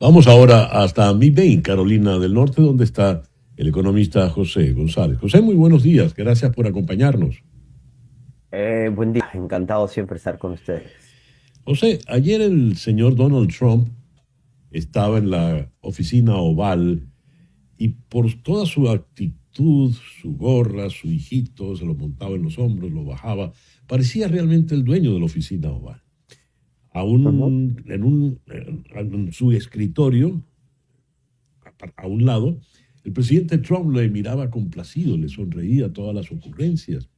Vamos ahora hasta Midday, Carolina del Norte, donde está el economista José González. José, muy buenos días. Gracias por acompañarnos. Buen día, encantado siempre estar con ustedes. José, ayer el señor Donald Trump estaba en la oficina oval y por toda su actitud, su gorra, su hijito, se lo montaba en los hombros, lo bajaba, parecía realmente el dueño de la oficina oval. Ujú. En su escritorio, a un lado, el presidente Trump le miraba complacido, le sonreía a todas las ocurrencias.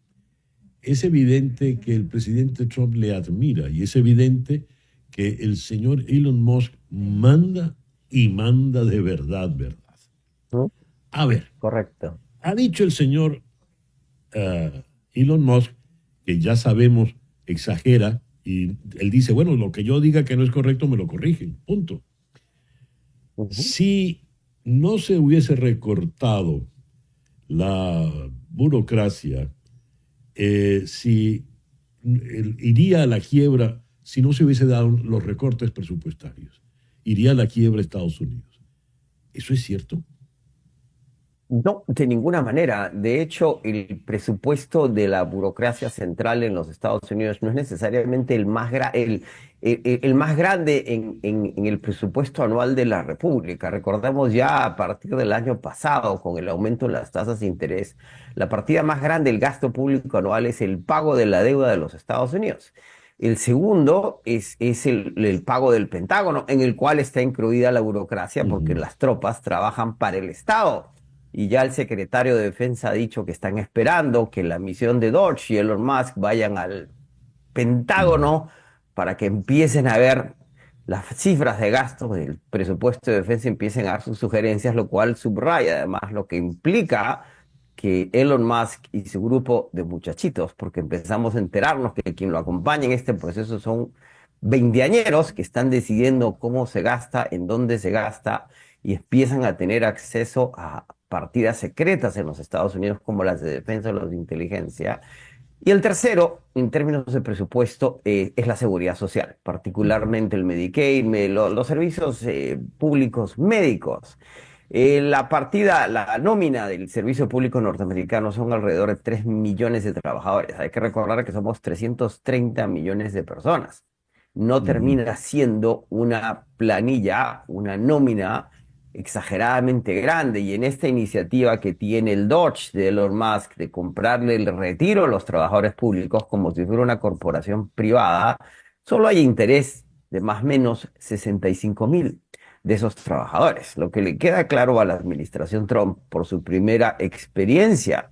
Es evidente que el presidente Trump le admira y es evidente que el señor Elon Musk manda y manda de verdad, verdad. Ujú. A ver, Correcto. ha dicho el señor Elon Musk, que ya sabemos exagera, y él dice, bueno, lo que yo diga que no es correcto me lo corrigen, punto. Ujú. Si no se hubiese recortado la burocracia, si iría a la quiebra si no se hubiese dado los recortes presupuestarios. Iría a la quiebra Estados Unidos. ¿Eso es cierto? No, de ninguna manera. De hecho, el presupuesto de la burocracia central en los Estados Unidos no es necesariamente el más grande en el presupuesto anual de la República. Recordemos ya a partir del año pasado, con el aumento de las tasas de interés, la partida más grande del gasto público anual es el pago de la deuda de los Estados Unidos. El segundo es el pago del Pentágono, en el cual está incluida la burocracia porque Ujú. las tropas trabajan para el Estado. Y ya el secretario de Defensa ha dicho que están esperando que la misión de Dodge y Elon Musk vayan al Ujú. Pentágono para que empiecen a ver las cifras de gasto del presupuesto de defensa, empiecen a dar sus sugerencias, lo cual subraya además lo que implica que Elon Musk y su grupo de muchachitos, porque empezamos a enterarnos que quien lo acompaña en este proceso son veinteañeros que están decidiendo cómo se gasta, en dónde se gasta y empiezan a tener acceso a partidas secretas en los Estados Unidos como las de defensa o las de inteligencia. Y el tercero, en términos de presupuesto, es la seguridad social, Ujú. particularmente el Medicaid, los servicios públicos médicos. La partida, la nómina del servicio público norteamericano son alrededor de 3 millones de trabajadores. Hay que recordar que somos 330 millones de personas. No Ujú. termina siendo una planilla, una nómina exageradamente grande. Y en esta iniciativa que tiene el Dodge de Elon Musk de comprarle el retiro a los trabajadores públicos como si fuera una corporación privada, solo hay interés de más o menos 65.000 de esos trabajadores. Lo que le queda claro a la administración Trump por su primera experiencia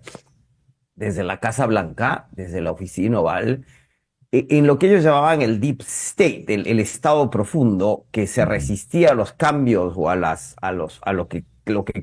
desde la Casa Blanca, desde la oficina oval, en lo que ellos llamaban el deep state, el estado profundo que se Ujú. resistía a los cambios o a lo que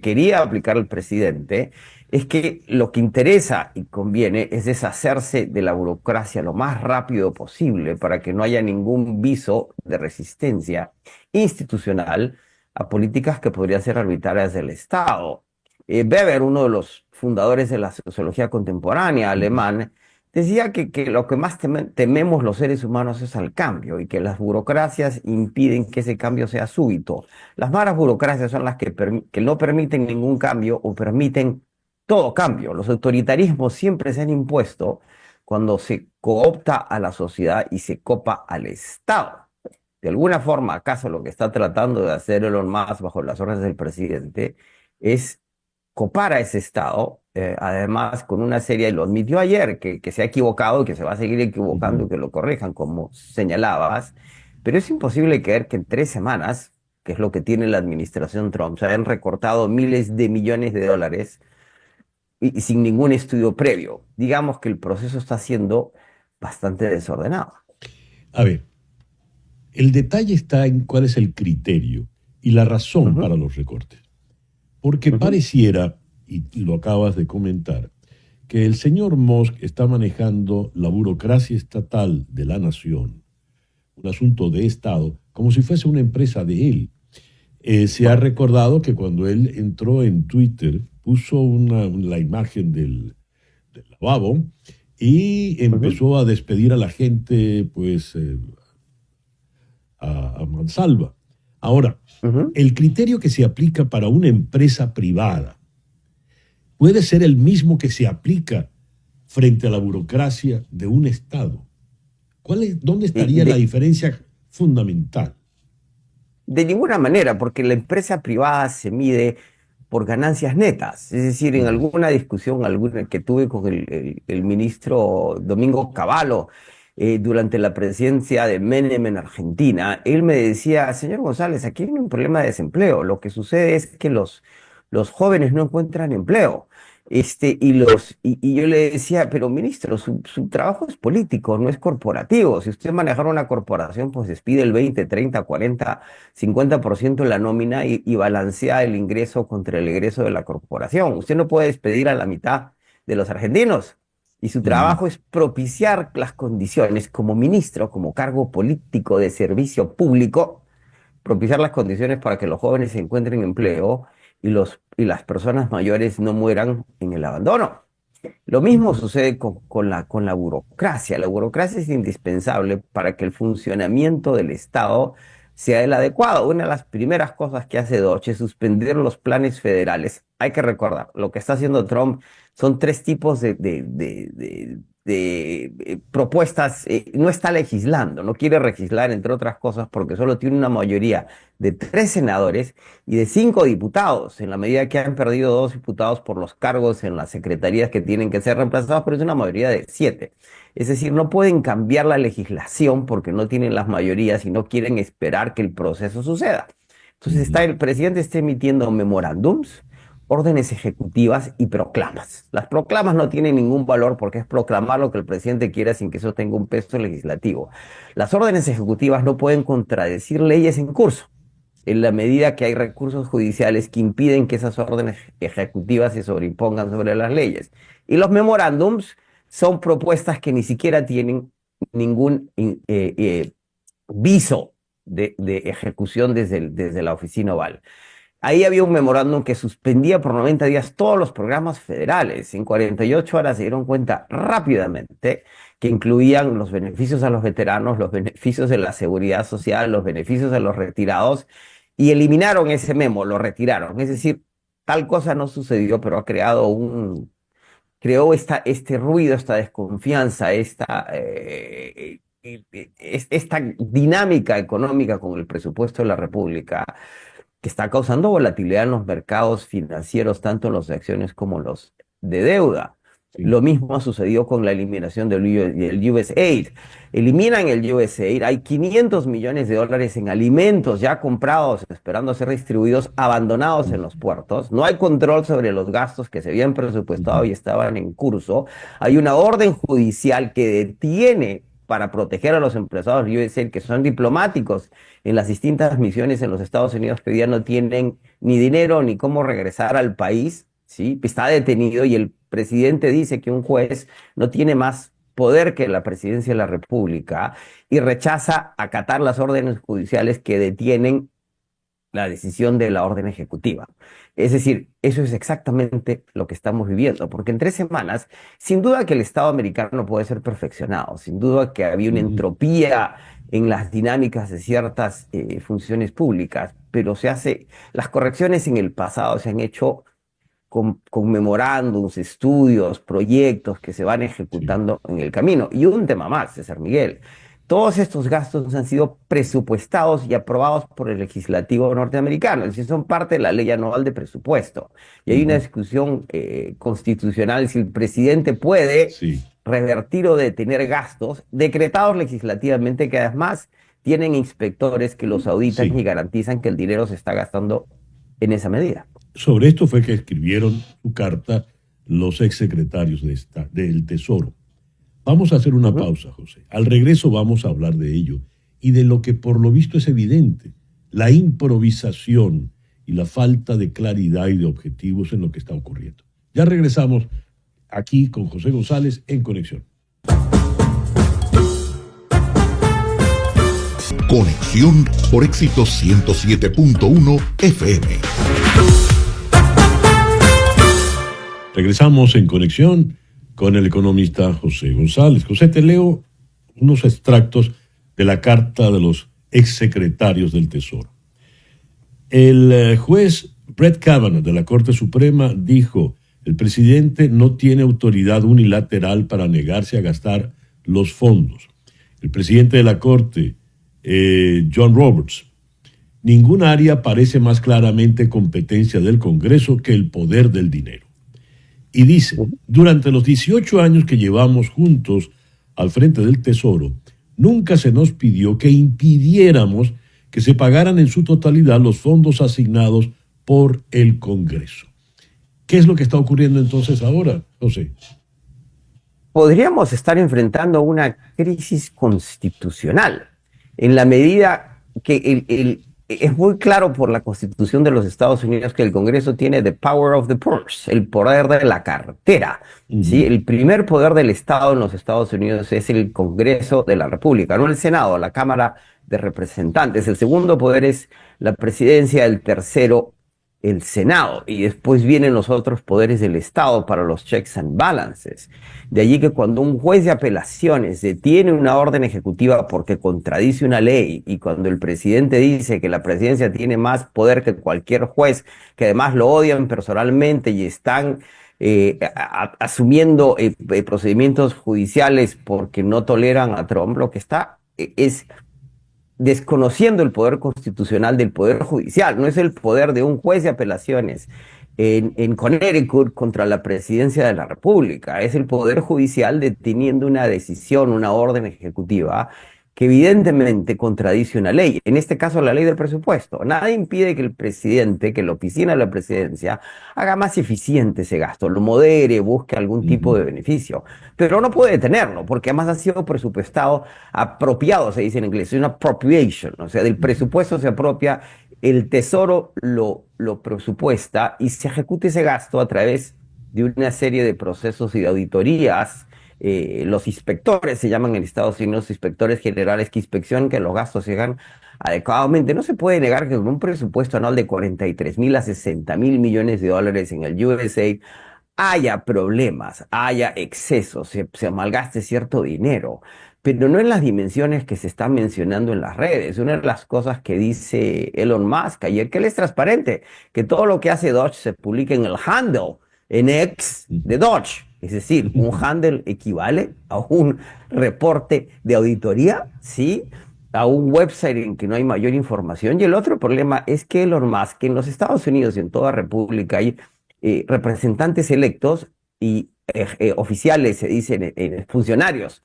quería aplicar el presidente, es que lo que interesa y conviene es deshacerse de la burocracia lo más rápido posible para que no haya ningún viso de resistencia institucional a políticas que podrían ser arbitrarias del Estado. Weber, uno de los fundadores de la sociología contemporánea Ujú. alemán, decía que lo que más tememos los seres humanos es al cambio y que las burocracias impiden que ese cambio sea súbito. Las malas burocracias son las que no permiten ningún cambio o permiten todo cambio. Los autoritarismos siempre se han impuesto cuando se coopta a la sociedad y se copa al Estado. De alguna forma, ¿acaso lo que está tratando de hacer Elon Musk bajo las órdenes del presidente es copar a ese Estado, además con una serie, y lo admitió ayer, que se ha equivocado y que se va a seguir equivocando y Ujú. que lo corrijan, como señalabas, pero es imposible creer que en 3 semanas, que es lo que tiene la administración Trump, se hayan recortado miles de millones de dólares y sin ningún estudio previo. Digamos que el proceso está siendo bastante desordenado. A ver, el detalle está en cuál es el criterio y la razón Ujú, para los recortes. Porque ujú, pareciera, y lo acabas de comentar, que el señor Musk está manejando la burocracia estatal de la nación, un asunto de Estado, como si fuese una empresa de él. Se ha correcto. recordado que cuando él entró en Twitter, puso la imagen del lavabo y Ujú, empezó a despedir a la gente, pues, a mansalva. Ahora, Ujú. el criterio que se aplica para una empresa privada puede ser el mismo que se aplica frente a la burocracia de un Estado. ¿Dónde Y estaría la diferencia fundamental? de ninguna manera, porque la empresa privada se mide por ganancias netas. Es decir, en Ujú. alguna discusión que tuve con el ministro Domingo Cavallo durante la presidencia de Menem en Argentina, él me decía, señor González, aquí hay un problema de desempleo. Lo que sucede es que los jóvenes no encuentran empleo. Y yo le decía, pero ministro, su trabajo es político, no es corporativo. Si usted manejara una corporación, pues despide el 20, 30, 40, 50% de la nómina y balancea el ingreso contra el egreso de la corporación. Usted no puede despedir a la mitad de los argentinos. Y su Mm, trabajo es propiciar las condiciones como ministro, como cargo político de servicio público, propiciar las condiciones para que los jóvenes se encuentren empleo y las personas mayores no mueran en el abandono. Lo mismo ujú. sucede con la burocracia. La burocracia es indispensable para que el funcionamiento del Estado sea el adecuado. Una de las primeras cosas que hace Doge es suspender los planes federales. Hay que recordar, lo que está haciendo Trump son tres tipos de propuestas. No está legislando, no quiere legislar, entre otras cosas, porque solo tiene una mayoría de 3 senadores y de 5 diputados, en la medida que han perdido 2 diputados por los cargos en las secretarías que tienen que ser reemplazados, pero es una mayoría de 7. Es decir, no pueden cambiar la legislación porque no tienen las mayorías y no quieren esperar que el proceso suceda. Entonces Ujú. el presidente está emitiendo memorándums, órdenes ejecutivas y proclamas. Las proclamas no tienen ningún valor porque es proclamar lo que el presidente quiera sin que eso tenga un peso legislativo. Las órdenes ejecutivas no pueden contradecir leyes en curso en la medida que hay recursos judiciales que impiden que esas órdenes ejecutivas se sobreimpongan sobre las leyes. Y los memorándums son propuestas que ni siquiera tienen ningún viso de ejecución desde la oficina oval. Ahí había un memorándum que suspendía por 90 días todos los programas federales. En 48 horas se dieron cuenta rápidamente que incluían los beneficios a los veteranos, los beneficios de la seguridad social, los beneficios a los retirados, y eliminaron ese memo, lo retiraron. Es decir, tal cosa no sucedió, pero creó este ruido, esta desconfianza, esta dinámica económica con el presupuesto de la República que está causando volatilidad en los mercados financieros, tanto en los de acciones como los de deuda. Sí. Lo mismo sucedió con la eliminación del USAID. Eliminan el USAID, hay 500 millones de dólares en alimentos ya comprados, esperando ser distribuidos, abandonados en los puertos. No hay control sobre los gastos que se habían presupuestado Ujú. y estaban en curso. Hay una orden judicial que detiene para proteger a los empresarios del USAID que son diplomáticos en las distintas misiones en los Estados Unidos que hoy día no tienen ni dinero ni cómo regresar al país, ¿sí? Está detenido y el presidente dice que un juez no tiene más poder que la presidencia de la República y rechaza acatar las órdenes judiciales que detienen la decisión de la orden ejecutiva. Es decir, eso es exactamente lo que estamos viviendo, porque en 3 semanas, sin duda que el Estado americano puede ser perfeccionado, sin duda que había una Ujú. entropía en las dinámicas de ciertas funciones públicas, pero las correcciones en el pasado se han hecho con memorándums, estudios, proyectos que se van Sí. ejecutando en el camino. Y un tema más, César Miguel. Todos estos gastos han sido presupuestados y aprobados por el legislativo norteamericano, es decir, son parte de la ley anual de presupuesto. Y hay una Ujú. discusión constitucional si el presidente puede Sí. revertir o detener gastos decretados legislativamente que además tienen inspectores que los auditan Sí. y garantizan que el dinero se está gastando en esa medida. Sobre esto fue que escribieron su carta los exsecretarios del Tesoro. Vamos a hacer una Ujú. pausa, José. Al regreso vamos a hablar de ello y de lo que por lo visto es evidente, la improvisación y la falta de claridad y de objetivos en lo que está ocurriendo. Ya regresamos aquí con José González en Conexión. Conexión por Éxito 107.1 FM. Regresamos en Conexión con el economista José González. José, te leo unos extractos de la carta de los exsecretarios del Tesoro. El juez Brett Kavanaugh de la Corte Suprema dijo: el presidente no tiene autoridad unilateral para negarse a gastar los fondos. El presidente de la Corte, John Roberts: ningún área parece más claramente competencia del Congreso que el poder del dinero. Y dice: durante los 18 años que llevamos juntos al frente del Tesoro, nunca se nos pidió que impidiéramos que se pagaran en su totalidad los fondos asignados por el Congreso. ¿Qué es lo que está ocurriendo entonces ahora, José? Podríamos estar enfrentando una crisis constitucional, en la medida que es muy claro por la Constitución de los Estados Unidos que el Congreso tiene the power of the purse, el poder de la cartera. ¿Sí? El primer poder del Estado en los Estados Unidos es el Congreso de la República, no el Senado, la Cámara de Representantes. El segundo poder es la presidencia, el tercero el Senado, y después vienen los otros poderes del Estado para los checks and balances. De allí que cuando un juez de apelaciones detiene una orden ejecutiva porque contradice una ley, y cuando el presidente dice que la presidencia tiene más poder que cualquier juez, que además lo odian personalmente y están asumiendo procedimientos judiciales porque no toleran a Trump, lo que está es desconociendo el poder constitucional del poder judicial. No es el poder de un juez de apelaciones en Connecticut contra la presidencia de la República, es el poder judicial deteniendo una decisión, una orden ejecutiva que evidentemente contradice una ley, en este caso la ley del presupuesto. Nada impide que el presidente, que la oficina de la presidencia haga más eficiente ese gasto, lo modere, busque algún tipo de beneficio, pero no puede detenerlo, porque además ha sido presupuestado, apropiado, se dice en inglés, es una appropriation, o sea, del presupuesto se apropia, el Tesoro lo presupuesta y se ejecuta ese gasto a través de una serie de procesos y de auditorías. Los inspectores se llaman en Estados Unidos inspectores generales que inspeccionan que los gastos se hagan adecuadamente. No se puede negar que con un presupuesto anual de 43,000 a 60,000 millones de dólares en el USAID haya problemas, haya excesos, se malgaste cierto dinero, pero no en las dimensiones que se están mencionando en las redes. Una de las cosas que dice Elon Musk ayer, que él es transparente, que todo lo que hace Dodge se publica en el handle, en X de Dodge. Es decir, un handle equivale a un reporte de auditoría, ¿sí? A un website en que no hay mayor información. Y el otro problema es que Elon Musk, que en los Estados Unidos y en toda República hay representantes electos y oficiales, se dicen funcionarios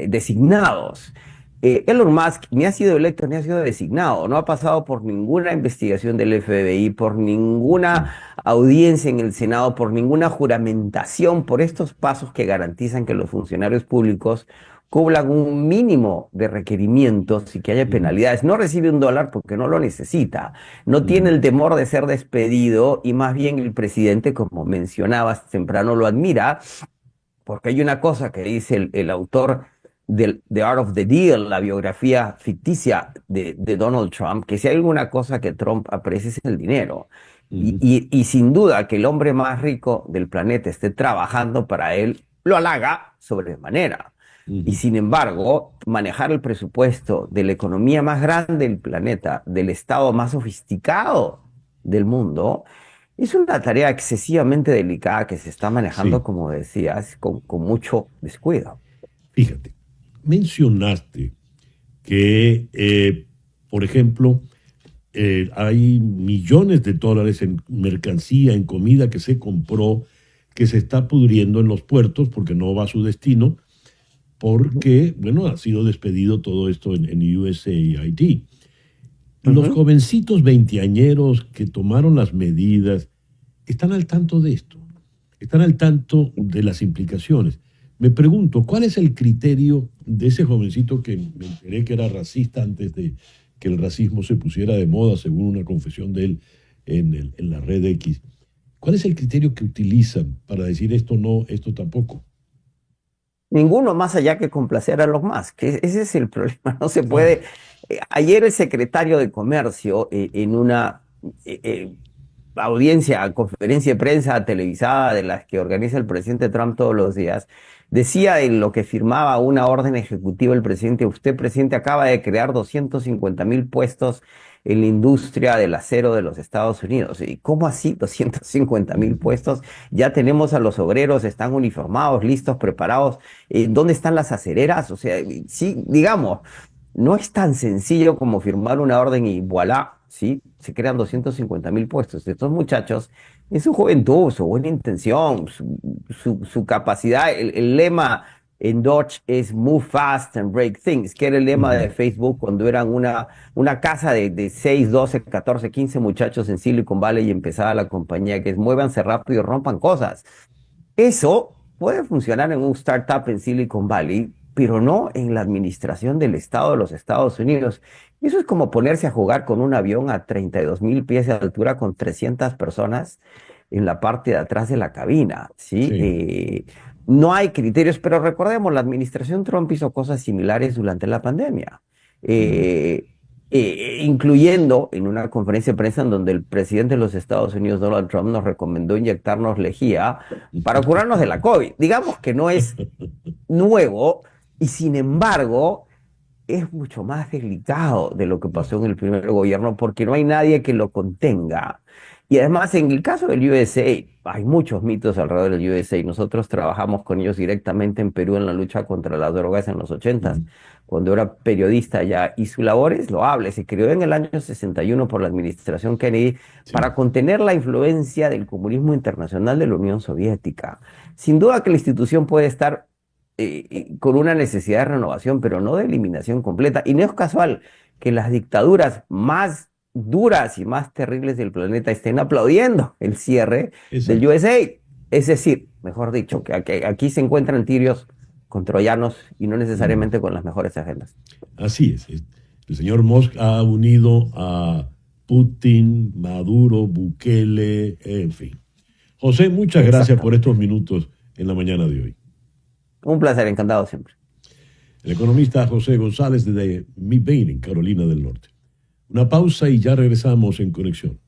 designados. Elon Musk ni ha sido electo ni ha sido designado, no ha pasado por ninguna investigación del FBI, por ninguna audiencia en el Senado, por ninguna juramentación, por estos pasos que garantizan que los funcionarios públicos cumplan un mínimo de requerimientos y que haya penalidades. No recibe $1 porque no lo necesita, no tiene el temor de ser despedido, y más bien el presidente, como mencionabas temprano, lo admira, porque hay una cosa que dice el autor del The Art of the Deal, la biografía ficticia de Donald Trump, que si hay alguna cosa que Trump aprecia es el dinero. Y sin duda que el hombre más rico del planeta esté trabajando para él, lo halaga sobremanera. Y sin embargo, manejar el presupuesto de la economía más grande del planeta, del estado más sofisticado del mundo, es una tarea excesivamente delicada que se está manejando, como decías, con mucho descuido. Fíjate, mencionaste que, por ejemplo, hay millones de dólares en mercancía, en comida que se compró, que se está pudriendo en los puertos porque no va a su destino, porque, bueno, ha sido despedido todo esto en USAID. Los jovencitos veinteañeros que tomaron las medidas están al tanto de esto, están al tanto de las implicaciones. Me pregunto, ¿cuál es el criterio de ese jovencito que me enteré que era racista antes de que el racismo se pusiera de moda, según una confesión de él en la red X? ¿Cuál es el criterio que utilizan para decir esto no, esto tampoco? Ninguno, más allá que complacer a los más, que ese es el problema, no se puede. Ayer el secretario de Comercio, en una audiencia, conferencia de prensa televisada de las que organiza el presidente Trump todos los días, Decía en lo que firmaba una orden ejecutiva el presidente: usted, presidente, acaba de crear 250,000 puestos en la industria del acero de los Estados Unidos. ¿Y cómo así 250,000 puestos? Ya tenemos a los obreros, están uniformados, listos, preparados. ¿Dónde están las acereras? O sea, sí, digamos, no es tan sencillo como firmar una orden y voilà, ¿sí? Se crean 250,000 puestos. Estos muchachos, en su juventud, su buena intención, su capacidad, el lema en Dodge es Move Fast and Break Things, que era el lema de Facebook cuando eran una casa de 6, 12, 14, 15 muchachos en Silicon Valley y empezaba la compañía, que es muévanse rápido y rompan cosas. Eso puede funcionar en un startup en Silicon Valley, pero no en la administración del Estado de los Estados Unidos. Eso es como ponerse a jugar con un avión a 32,000 pies de altura con 300 personas en la parte de atrás de la cabina, ¿sí? Sí. No hay criterios, pero recordemos, la administración Trump hizo cosas similares durante la pandemia, incluyendo en una conferencia de prensa en donde el presidente de los Estados Unidos, Donald Trump, nos recomendó inyectarnos lejía para curarnos de la COVID. Digamos que no es nuevo y sin embargo es mucho más delicado de lo que pasó en el primer gobierno porque no hay nadie que lo contenga. Y además, en el caso del USAID, hay muchos mitos alrededor del USAID. Nosotros trabajamos con ellos directamente en Perú en la lucha contra las drogas en los 80s, cuando era periodista ya. Y su labor es loable. Se creó en el año 61 por la administración Kennedy para contener la influencia del comunismo internacional de la Unión Soviética. Sin duda que la institución puede estar con una necesidad de renovación, pero no de eliminación completa. Y no es casual que las dictaduras más duras y más terribles del planeta estén aplaudiendo el cierre del USAID. Es decir, mejor dicho, que aquí se encuentran tirios con troyanos y no necesariamente con las mejores agendas. Así es. El señor Musk ha unido a Putin, Maduro, Bukele, en fin. José, muchas gracias por estos minutos en la mañana de hoy. Un placer, encantado siempre. El economista José González desde McBain, en Carolina del Norte. Una pausa y ya regresamos en Conexión.